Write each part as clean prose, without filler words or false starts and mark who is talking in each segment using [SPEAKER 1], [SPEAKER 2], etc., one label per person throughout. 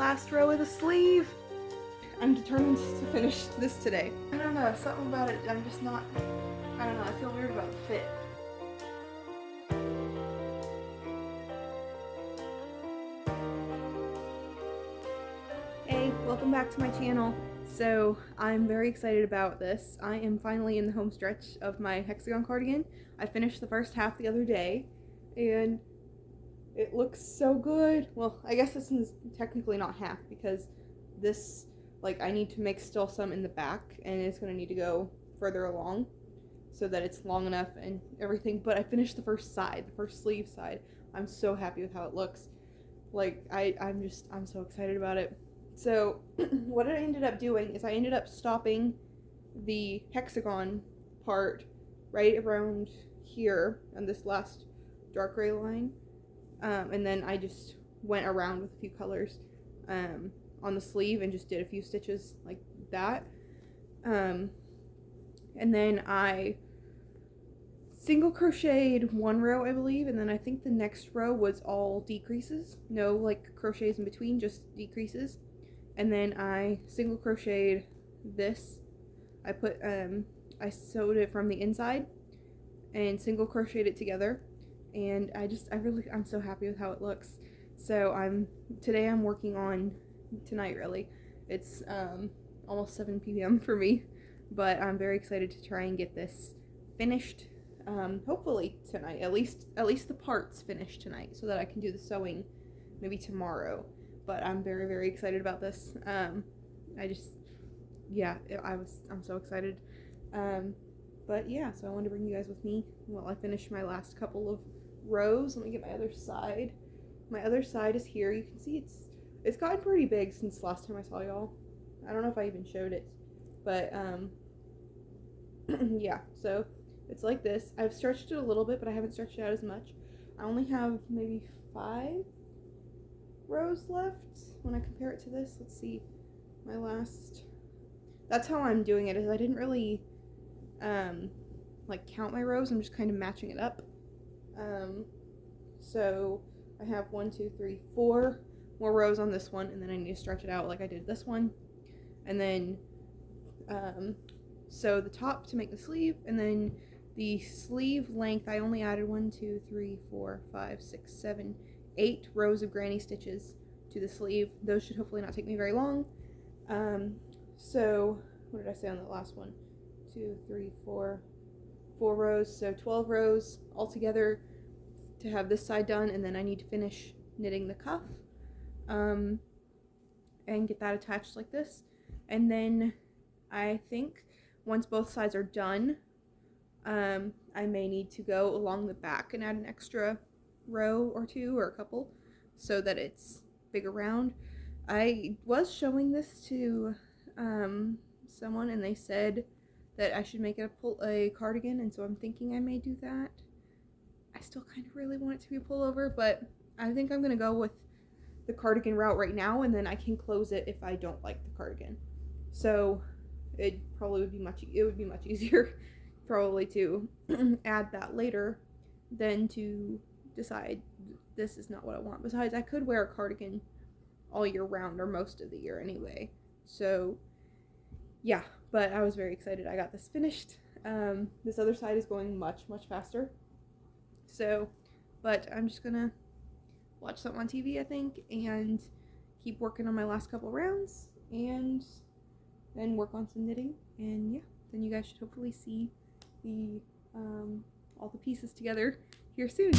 [SPEAKER 1] last row of the sleeve. I'm determined to finish this today. I don't know, something about it, I'm just not, I don't know, I feel weird about the fit. Hey, welcome back to my channel. So I'm very excited about this. I am finally in the home stretch of my hexagon cardigan. I finished the first half the other day and it looks so good. Well, I guess this is technically not half because this, like, I need to make still some in the back and it's going to need to go further along so that it's long enough and everything. But I finished the first side, the first sleeve side. I'm so happy with how it looks. Like, I'm so excited about it. So what I ended up doing is I ended up stopping the hexagon part right around here on this last dark gray line. And then I just went around with a few colors on the sleeve and just did a few stitches like that. And then I single crocheted one row, I believe, and then I think the next row was all decreases. No, like, crochets in between, just decreases. And then I single crocheted this. I put I sewed it from the inside and single crocheted it together, and I'm so happy with how it looks. So today I'm working on tonight, really. It's almost 7 p.m. for me, but I'm very excited to try and get this finished. Hopefully tonight, at least the parts finished tonight, so that I can do the sewing maybe tomorrow. But I'm very, very excited about this. I'm so excited. But yeah, so I wanted to bring you guys with me while I finish my last couple of rows. Let me get my other side. My other side is here. You can see it's gotten pretty big since last time I saw y'all. I don't know if I even showed it, but yeah, so it's like this. I've stretched it a little bit, but I haven't stretched it out as much. I only have maybe 5 rows left when I compare it to this. Let's see, my last, that's how I'm doing it, is I didn't really like count my rows. I'm just kind of matching it up. So I have 1, 2, 3, 4 more rows on this one, and then I need to stretch it out like I did this one, and then sew the top to make the sleeve, and then the sleeve length I only added 1, 2, 3, 4, 5, 6, 7, 8 rows of granny stitches to the sleeve. Those should hopefully not take me very long. So what did I say on the last one? 2, 3, 4 rows, so 12 rows altogether to have this side done, and then I need to finish knitting the cuff and get that attached like this. And then I think once both sides are done, I may need to go along the back and add an extra row or 2 or a couple so that it's big around. I was showing this to someone, and they said that I should make it a cardigan, and so I'm thinking I may do that. I still kind of really want it to be a pullover, but I think I'm gonna go with the cardigan route right now, and then I can close it if I don't like the cardigan. So it would be much easier probably to add that later than to decide this is not what I want. Besides, I could wear a cardigan all year round or most of the year anyway. So yeah, but I was very excited I got this finished. This other side is going much faster. So, but I'm just gonna watch something on TV, I think, and keep working on my last couple rounds, and then work on some knitting, and yeah, then you guys should hopefully see the all the pieces together here soon.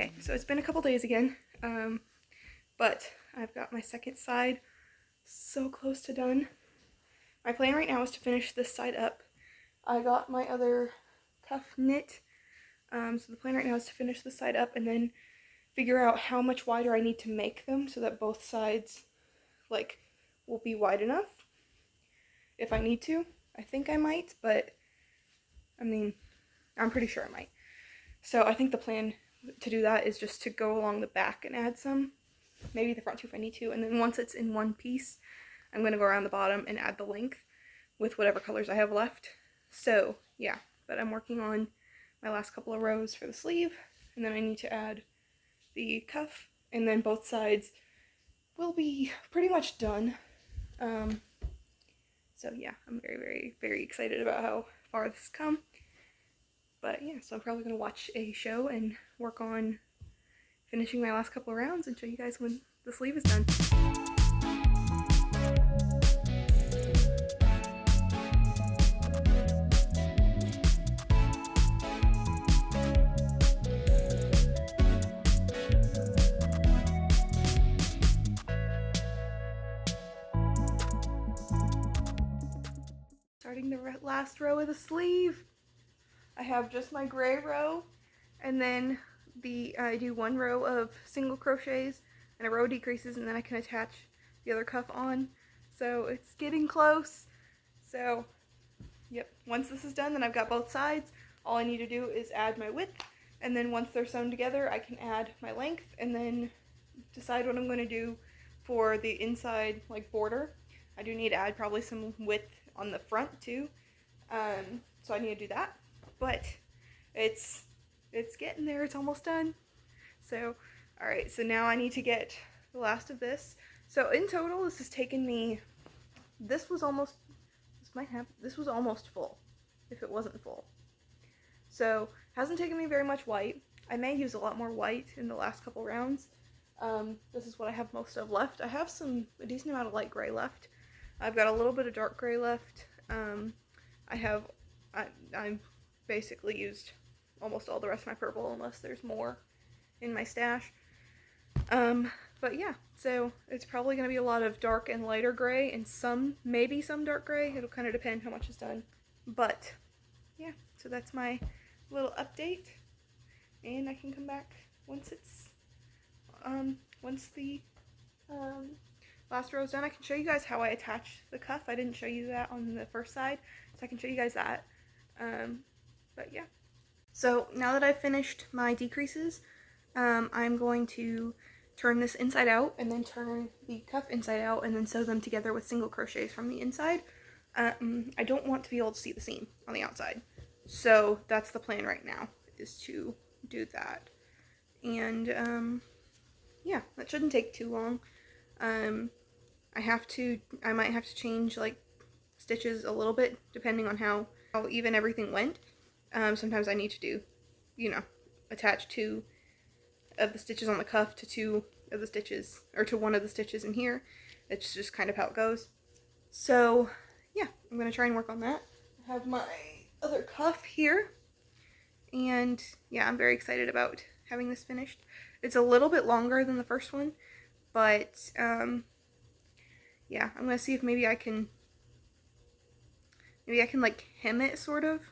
[SPEAKER 1] Okay, so it's been a couple days again, but I've got my second side so close to done. My plan right now is to finish this side up. I got my other cuff knit, so the plan right now is to finish this side up and then figure out how much wider I need to make them so that both sides, like, will be wide enough. If I need to. I think I might, but, I mean, I'm pretty sure I might. So I think the plan to do that is just to go along the back and add some, maybe the front too if I need to, and then once it's in one piece, I'm going to go around the bottom and add the length with whatever colors I have left. So yeah, but I'm working on my last couple of rows for the sleeve, and then I need to add the cuff, and then both sides will be pretty much done. So yeah, I'm very, very, very excited about how far this has come. But yeah, so I'm probably going to watch a show and work on finishing my last couple of rounds and show you guys when the sleeve is done. Starting the last row of the sleeve. I have just my gray row, and then I do one row of single crochets and a row of decreases, and then I can attach the other cuff on. So it's getting close. So yep, once this is done, then I've got both sides. All I need to do is add my width, and then once they're sewn together, I can add my length and then decide what I'm going to do for the inside, like, border. I do need to add probably some width on the front too, so I need to do that. But it's getting there. It's almost done. So, alright, so now I need to get the last of this. So in total, this has taken me, this was almost full, if it wasn't full. So, hasn't taken me very much white. I may use a lot more white in the last couple rounds. This is what I have most of left. I have a decent amount of light gray left. I've got a little bit of dark gray left. I basically used almost all the rest of my purple unless there's more in my stash. But yeah, so it's probably going to be a lot of dark and lighter gray and maybe some dark gray. It'll kind of depend how much is done. But yeah, so that's my little update, and I can come back once the last row is done. I can show you guys how I attach the cuff. I didn't show you that on the first side, so I can show you guys that. But yeah. So now that I've finished my decreases, I'm going to turn this inside out and then turn the cuff inside out and then sew them together with single crochets from the inside. I don't want to be able to see the seam on the outside. So that's the plan right now, is to do that. And yeah, that shouldn't take too long. I might have to change, like, stitches a little bit depending on how even everything went. Sometimes I need to do, attach 2 of the stitches on the cuff to 2 of the stitches, or to 1 of the stitches in here. It's just kind of how it goes. So yeah, I'm going to try and work on that. I have my other cuff here, and yeah, I'm very excited about having this finished. It's a little bit longer than the first one, but yeah, I'm going to see if maybe I can like hem it sort of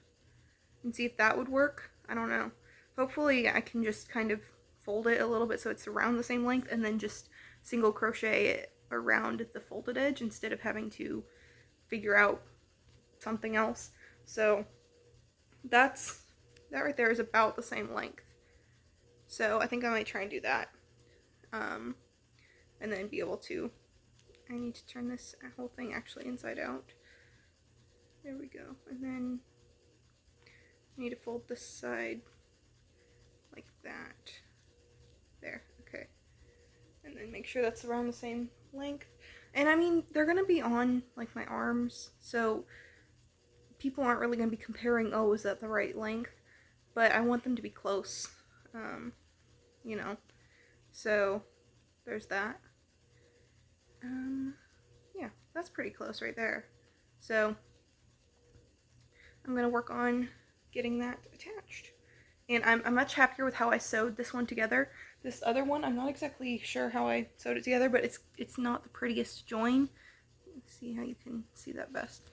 [SPEAKER 1] and see if that would work. I don't know. Hopefully I can just kind of fold it a little bit so it's around the same length and then just single crochet it around the folded edge instead of having to figure out something else. So that right there is about the same length. So I think I might try and do that. And then be able to, I need to turn this whole thing actually inside out. There we go. And then I need to fold this side like that. There, okay. And then make sure that's around the same length. And I mean, they're going to be on, like, my arms, so people aren't really going to be comparing, oh, is that the right length? But I want them to be close, so there's that. Yeah, that's pretty close right there. So I'm going to work on getting that attached. and I'm much happier with how I sewed this one together. This other one, I'm not exactly sure how I sewed it together, but it's not the prettiest join. Let's see how you can see that best.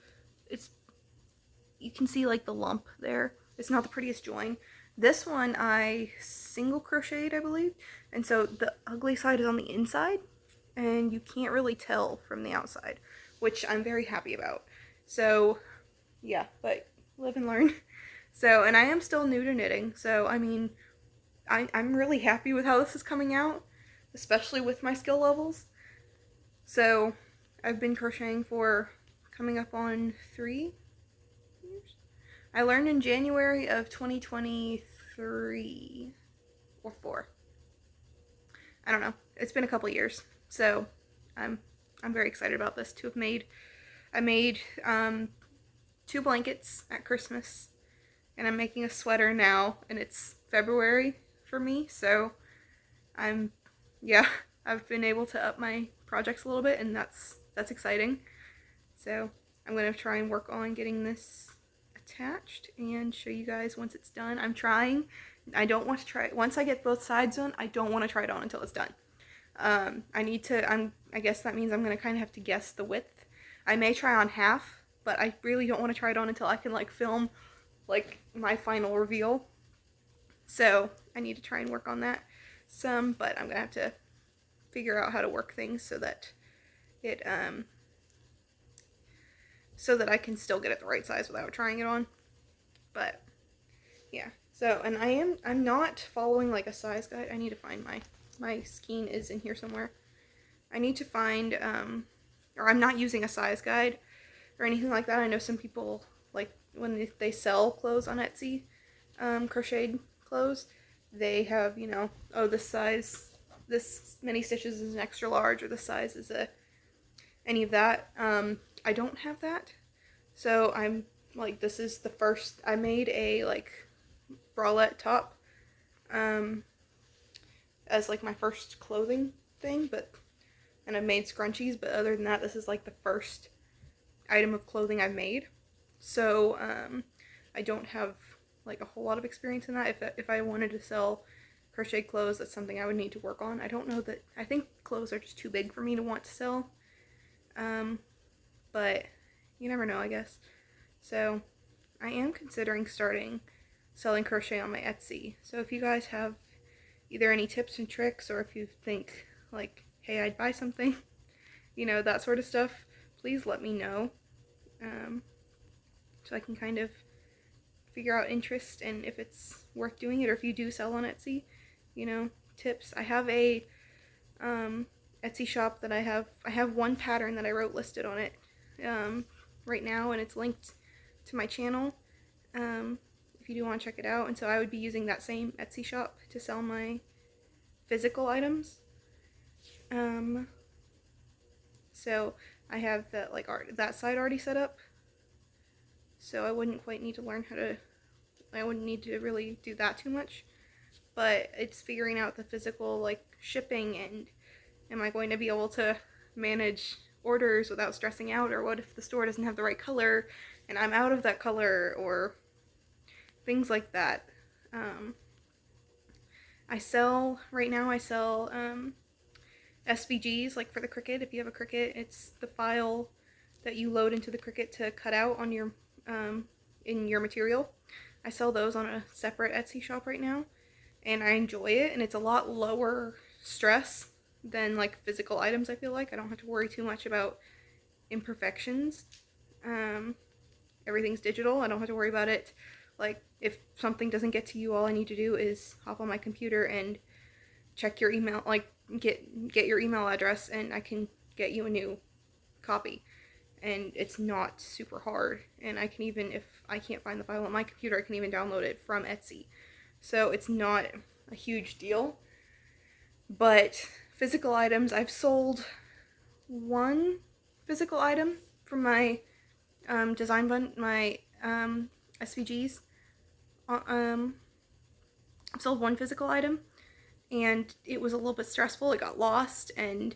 [SPEAKER 1] You can see like the lump there. It's not the prettiest join. This one I single crocheted, I believe, and so the ugly side is on the inside, and you can't really tell from the outside, which I'm very happy about. So yeah, but live and learn. So, and I am still new to knitting, so I mean, I'm really happy with how this is coming out, especially with my skill levels. So I've been crocheting for coming up on 3 years. I learned in January of 2023 or 4. I don't know. It's been a couple years, so I'm very excited about this to have made. I made 2 blankets at Christmas, and I'm making a sweater now, and it's February for me, so yeah, I've been able to up my projects a little bit, and that's exciting. So I'm going to try and work on getting this attached and show you guys once it's done. I'm trying. I don't want to try it. Once I get both sides on, I don't want to try it on until it's done. I guess that means I'm going to kind of have to guess the width. I may try on half, but I really don't want to try it on until I can like film like my final reveal. So I need to try and work on that some, but I'm going to have to figure out how to work things so that it so that I can still get it the right size without trying it on. But yeah, so, and I'm not following like a size guide. I need to find my skein is in here somewhere. I need to find or I'm not using a size guide or anything like that. I know some people, like when they sell clothes on Etsy, crocheted clothes, they have, you know, oh, this size, this many stitches is an extra large, or this size is any of that. I don't have that, so I'm like, this is the first. I made a like bralette top as like my first clothing thing, and I've made scrunchies, but other than that, this is like the first item of clothing I've made. So I don't have like a whole lot of experience in that. If I wanted to sell crochet clothes, that's something I would need to work on. I don't know that, I think clothes are just too big for me to want to sell. But you never know, I guess. So I am considering selling crochet on my Etsy. So if you guys have either any tips and tricks, or if you think like, hey, I'd buy something, you know, that sort of stuff, please let me know. So I can kind of figure out interest and if it's worth doing it, or if you do sell on Etsy, you know, tips. I have a Etsy shop that I have one pattern that I wrote listed on it right now, and it's linked to my channel if you do want to check it out. And so I would be using that same Etsy shop to sell my physical items. So I have that that side already set up, so I wouldn't quite need to learn how to, I wouldn't need to really do that too much, but it's figuring out the physical like shipping, and am I going to be able to manage orders without stressing out, or what if the store doesn't have the right color and I'm out of that color, or things like that. Right now I sell SVGs, like for the Cricut. If you have a Cricut, it's the file that you load into the Cricut to cut out on your in your material. I sell those on a separate Etsy shop right now, and I enjoy it, and it's a lot lower stress than like physical items. I feel like I don't have to worry too much about imperfections. Everything's digital. I don't have to worry about it. Like if something doesn't get to you, all I need to do is hop on my computer and check your email, like get your email address, and I can get you a new copy. And it's not super hard, and I can even, if I can't find the file on my computer, I can even download it from Etsy. So it's not a huge deal. But physical items, I've sold one physical item from my design bun, my SVGs. I've sold one physical item, and it was a little bit stressful. It got lost, and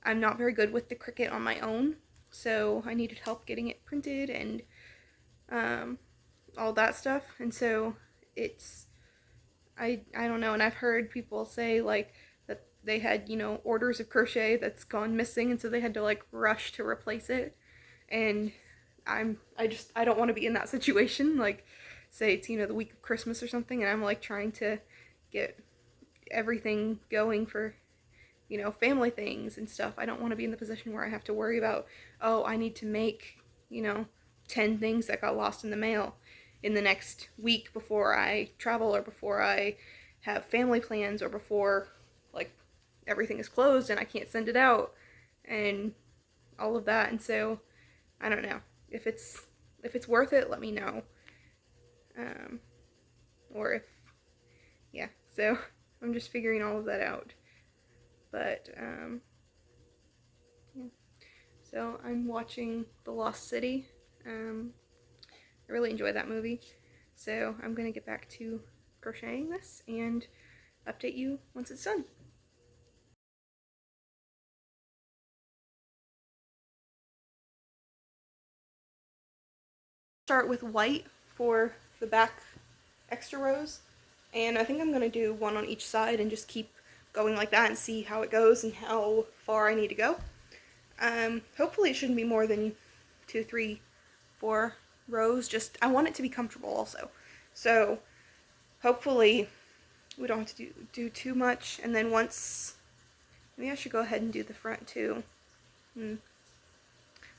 [SPEAKER 1] I'm not very good with the Cricut on my own, so I needed help getting it printed and all that stuff. And so it's I don't know, and I've heard people say like that they had, you know, orders of crochet that's gone missing, and so they had to like rush to replace it. And I don't want to be in that situation. Like, say it's, you know, the week of Christmas or something, and I'm like trying to get everything going for, you know, family things and stuff. I don't want to be in the position where I have to worry about, oh, I need to make, you know, 10 things that got lost in the mail in the next week before I travel, or before I have family plans, or before like everything is closed and I can't send it out and all of that. And so I don't know, if it's worth it, let me know. Or if, yeah, so I'm just figuring all of that out. But yeah, so I'm watching The Lost City. I really enjoy that movie, so I'm gonna get back to crocheting this and update you once it's done. Start with white for the back extra rows, and I think I'm gonna do one on each side and just keep going like that and see how it goes and how far I need to go. Hopefully it shouldn't be more than 2, 3, 4 rows. Just, I want it to be comfortable also. So hopefully we don't have to do too much. And then once, maybe I should go ahead and do the front too.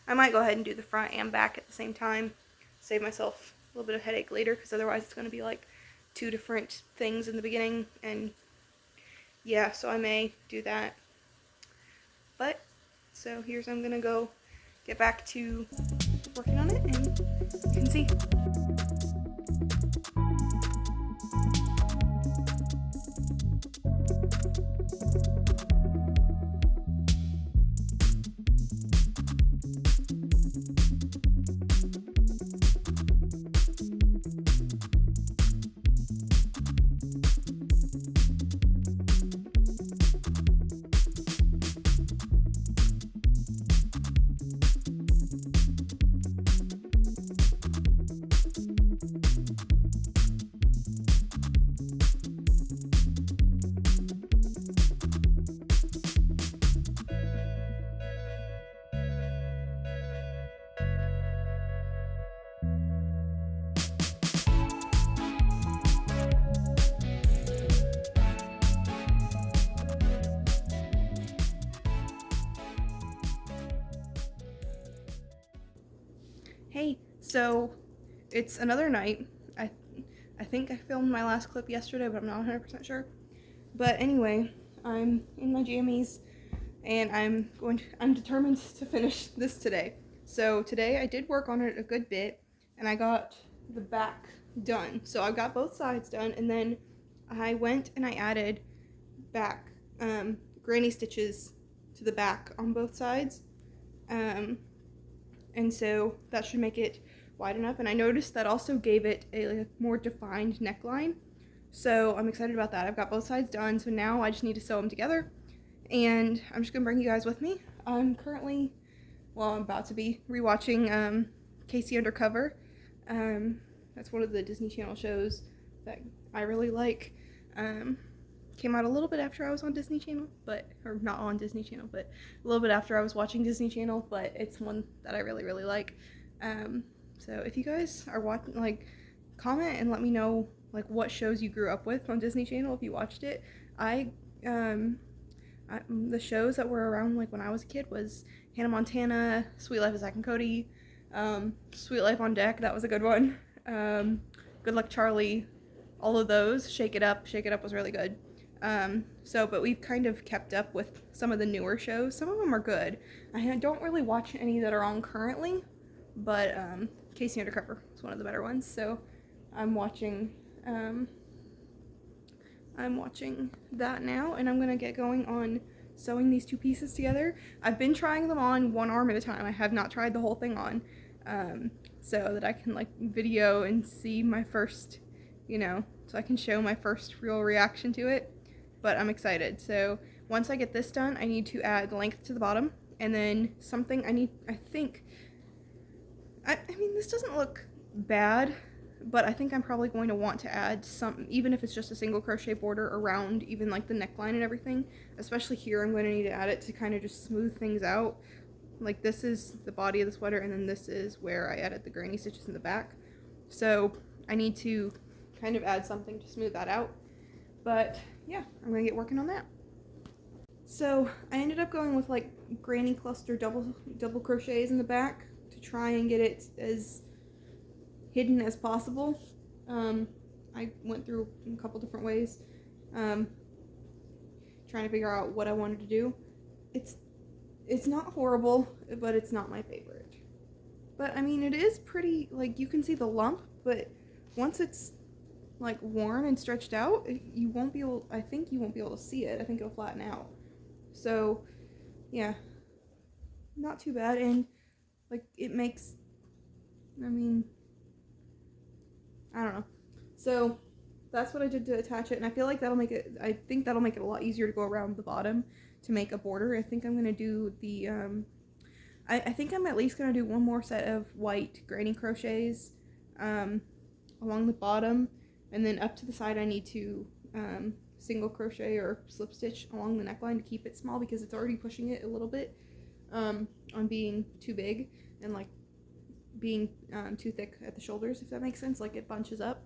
[SPEAKER 1] I might go ahead and do the front and back at the same time. Save myself a little bit of headache later, because otherwise it's going to be like 2 different things in the beginning. And yeah, so I may do that. But, so here's, I'm going to go get back to working on it, and you can see. Hey, so it's another night. I think I filmed my last clip yesterday, but I'm not 100% sure. But anyway, I'm in my jammies, and I'm determined to finish this today. So today I did work on it a good bit, and I got the back done. So I got both sides done, and then I went and I added back granny stitches to the back on both sides. And so that should make it wide enough, and I noticed that also gave it a more defined neckline, so I'm excited about that. I've got both sides done, so now I just need to sew them together, and I'm just gonna bring you guys with me. I'm about to be rewatching Casey Undercover. That's one of the Disney Channel shows that I really like. Came out a little bit after I was on Disney Channel, or not on Disney Channel, but a little bit after I was watching Disney Channel, but it's one that I really, really like. So if you guys are watching, like, comment and let me know, like, what shows you grew up with on Disney Channel if you watched it. The shows that were around, like, when I was a kid was Hannah Montana, Sweet Life of Zack and Cody, Sweet Life on Deck, that was a good one, Good Luck Charlie, all of those. Shake It Up was really good. But we've kind of kept up with some of the newer shows. Some of them are good. I don't really watch any that are on currently, but Casey Undercover is one of the better ones. So I'm watching that now, and I'm gonna get going on sewing these 2 pieces together. I've been trying them on one arm at a time. I have not tried the whole thing on, so that I can like video and see my first, so I can show my first real reaction to it. But I'm excited. So once I get this done, I need to add length to the bottom, and then something I mean, this doesn't look bad, but I think I'm probably going to want to add some, even if it's just a single crochet border around even like the neckline and everything, especially here. I'm going to need to add it to kind of just smooth things out. Like this is the body of the sweater, and then this is where I added the granny stitches in the back. So I need to kind of add something to smooth that out. But yeah, I'm gonna get working on that. So I ended up going with like granny cluster double crochets in the back to try and get it as hidden as possible. I went through a couple different ways, trying to figure out what I wanted to do. It's not horrible, but it's not my favorite. But I mean, it is pretty, like, you can see the lump, but once it's like worn and stretched out, you won't be able, I think you won't be able to see it. I think it'll flatten out. So yeah, not too bad. And like it makes, I mean, I don't know. So that's what I did to attach it, and I feel like that'll make it, I think that'll make it a lot easier to go around the bottom to make a border. I think I'm gonna do the I think I'm at least gonna do one more set of white granny crochets along the bottom, and then up to the side I need to single crochet or slip stitch along the neckline to keep it small, because it's already pushing it a little bit on being too big and like being too thick at the shoulders, if that makes sense. Like it bunches up.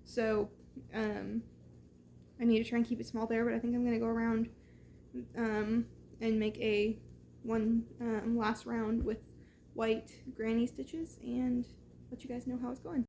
[SPEAKER 1] So I need to try and keep it small there, but I think I'm gonna go around and make a one last round with white granny stitches and let you guys know how it's going.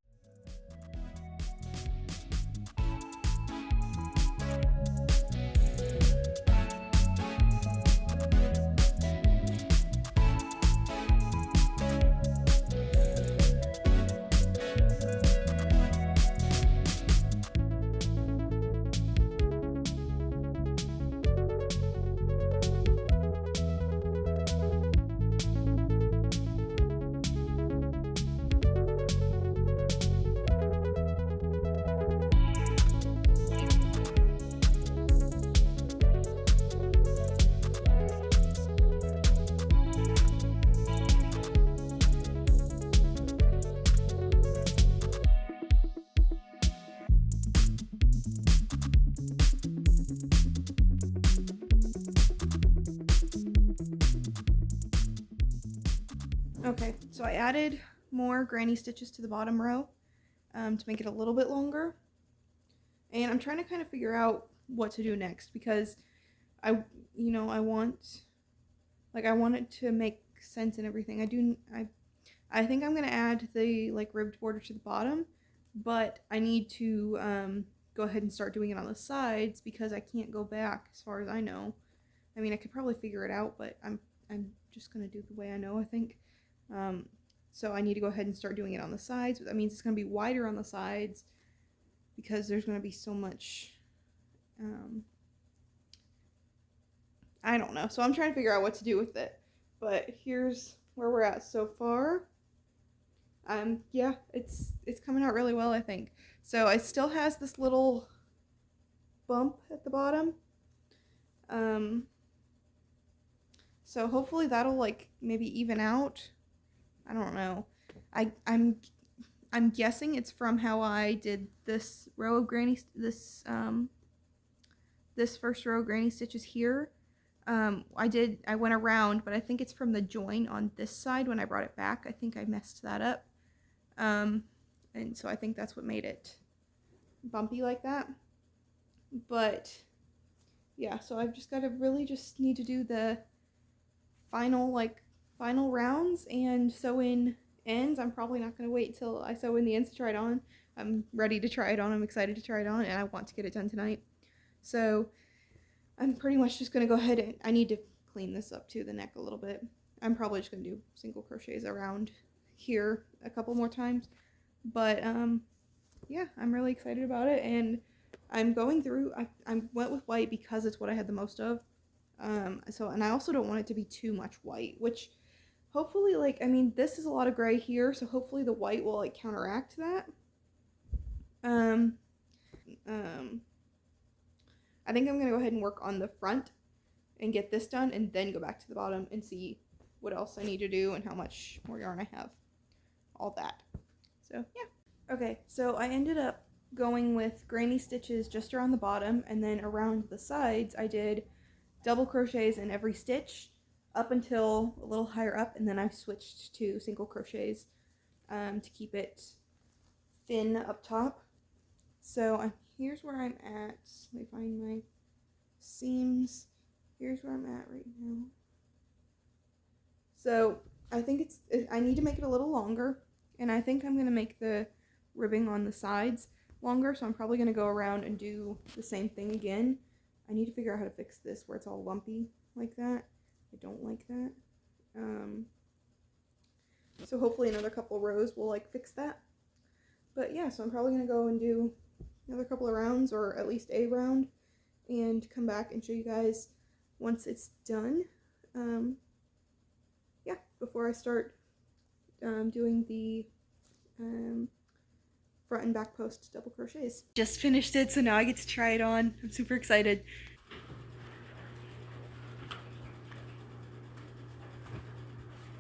[SPEAKER 1] Okay, so I added more granny stitches to the bottom row to make it a little bit longer, and I'm trying to kind of figure out what to do next, because I want it to make sense and everything. I think I'm gonna add the like ribbed border to the bottom, but I need to go ahead and start doing it on the sides because I can't go back as far as I know. I mean, I could probably figure it out, but I'm just gonna do the way I know, I think. So I need to go ahead and start doing it on the sides, but that means it's going to be wider on the sides because there's going to be so much, I don't know. So I'm trying to figure out what to do with it, but here's where we're at so far. Yeah, it's coming out really well, I think. So it still has this little bump at the bottom. So hopefully that'll like maybe even out. I don't know. I'm guessing it's from how I did this row of granny this first row of granny stitches here. I went around, but I think it's from the join on this side when I brought it back. I think I messed that up. And so I think that's what made it bumpy like that. But yeah, so I've just got to really just need to do the final rounds and sew in ends. I'm probably not going to wait till I sew in the ends to try it on. I'm ready to try it on. I'm excited to try it on, and I want to get it done tonight. So I'm pretty much just going to go ahead and I need to clean this up too, the neck a little bit. I'm probably just going to do single crochets around here a couple more times. But yeah, I'm really excited about it, and I'm going through, I went with white because it's what I had the most of. And I also don't want it to be too much white, which hopefully, like, I mean, this is a lot of gray here, so hopefully the white will, like, counteract that. I think I'm going to go ahead and work on the front and get this done, and then go back to the bottom and see what else I need to do and how much more yarn I have. All that. So, yeah. Okay, so I ended up going with granny stitches just around the bottom, and then around the sides I did double crochets in every stitch up until a little higher up, and then I switched to single crochets to keep it thin up top. So here's where I'm at. Let me find my seams. Here's where I'm at right now. So I think I need to make it a little longer, and I think I'm going to make the ribbing on the sides longer, so I'm probably going to go around and do the same thing again. I need to figure out how to fix this where it's all lumpy like that. I don't like that. So hopefully another couple rows will like fix that. But yeah, so I'm probably going to go and do another couple of rounds, or at least a round, and come back and show you guys once it's done. Yeah, before I start doing the front and back post double crochets. Just finished it, so now I get to try it on. I'm super excited.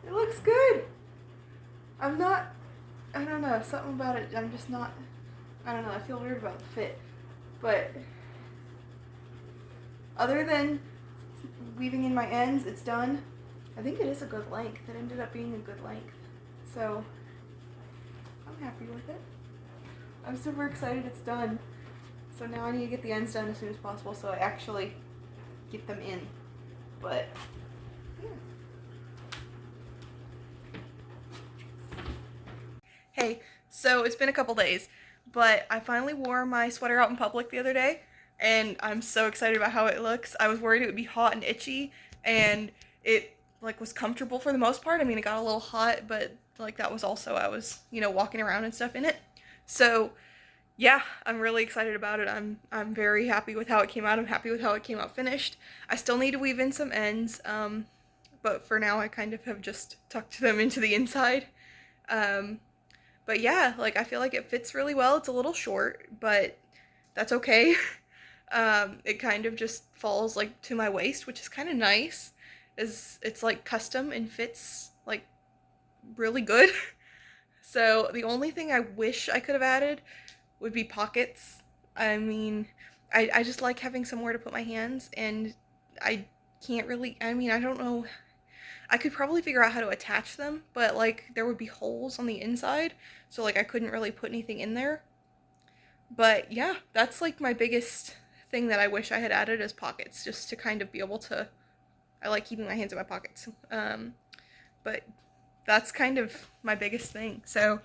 [SPEAKER 1] It looks good. I don't know, something about it, I'm just not, I don't know, I feel weird about the fit. But other than weaving in my ends, it's done. I think it is a good length. It ended up being a good length. So I'm happy with it. I'm super excited it's done. So now I need to get the ends done as soon as possible so I actually get them in. But yeah. Hey, so it's been a couple days, but I finally wore my sweater out in public the other day, and I'm so excited about how it looks. I was worried it would be hot and itchy, and it like was comfortable for the most part. I mean, it got a little hot, but like that was also, I was, you know, walking around and stuff in it. So yeah, I'm really excited about it. I'm very happy with how it came out. I'm happy with how it came out finished. I still need to weave in some ends, but for now I kind of have just tucked them into the inside. But yeah, like I feel like it fits really well. It's a little short, but that's okay. It kind of just falls like to my waist, which is kind of nice. It's like custom and fits like really good. So the only thing I wish I could have added would be pockets. I mean, I just like having somewhere to put my hands, and I can't really, I mean, I don't know. I could probably figure out how to attach them, but like there would be holes on the inside, so like I couldn't really put anything in there. But yeah, that's like my biggest thing that I wish I had added is pockets, just to kind of be able to, I like keeping my hands in my pockets. But that's kind of my biggest thing. So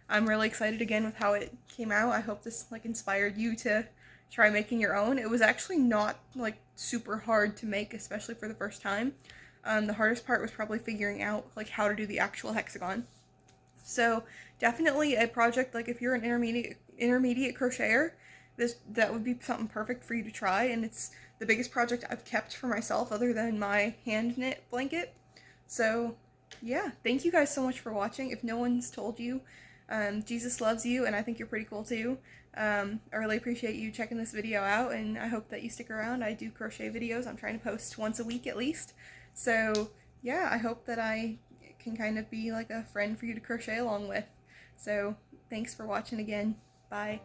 [SPEAKER 1] I'm really excited again with how it came out. I hope this like inspired you to try making your own. It was actually not like super hard to make, especially for the first time. The hardest part was probably figuring out like how to do the actual hexagon. So definitely a project, like if you're an intermediate crocheter, that would be something perfect for you to try, and it's the biggest project I've kept for myself other than my hand knit blanket. So yeah, thank you guys so much for watching. If no one's told you, Jesus loves you, and I think you're pretty cool too. I really appreciate you checking this video out, and I hope that you stick around. I do crochet videos. I'm trying to post once a week at least. So yeah, I hope that I can kind of be like a friend for you to crochet along with. So thanks for watching again. Bye.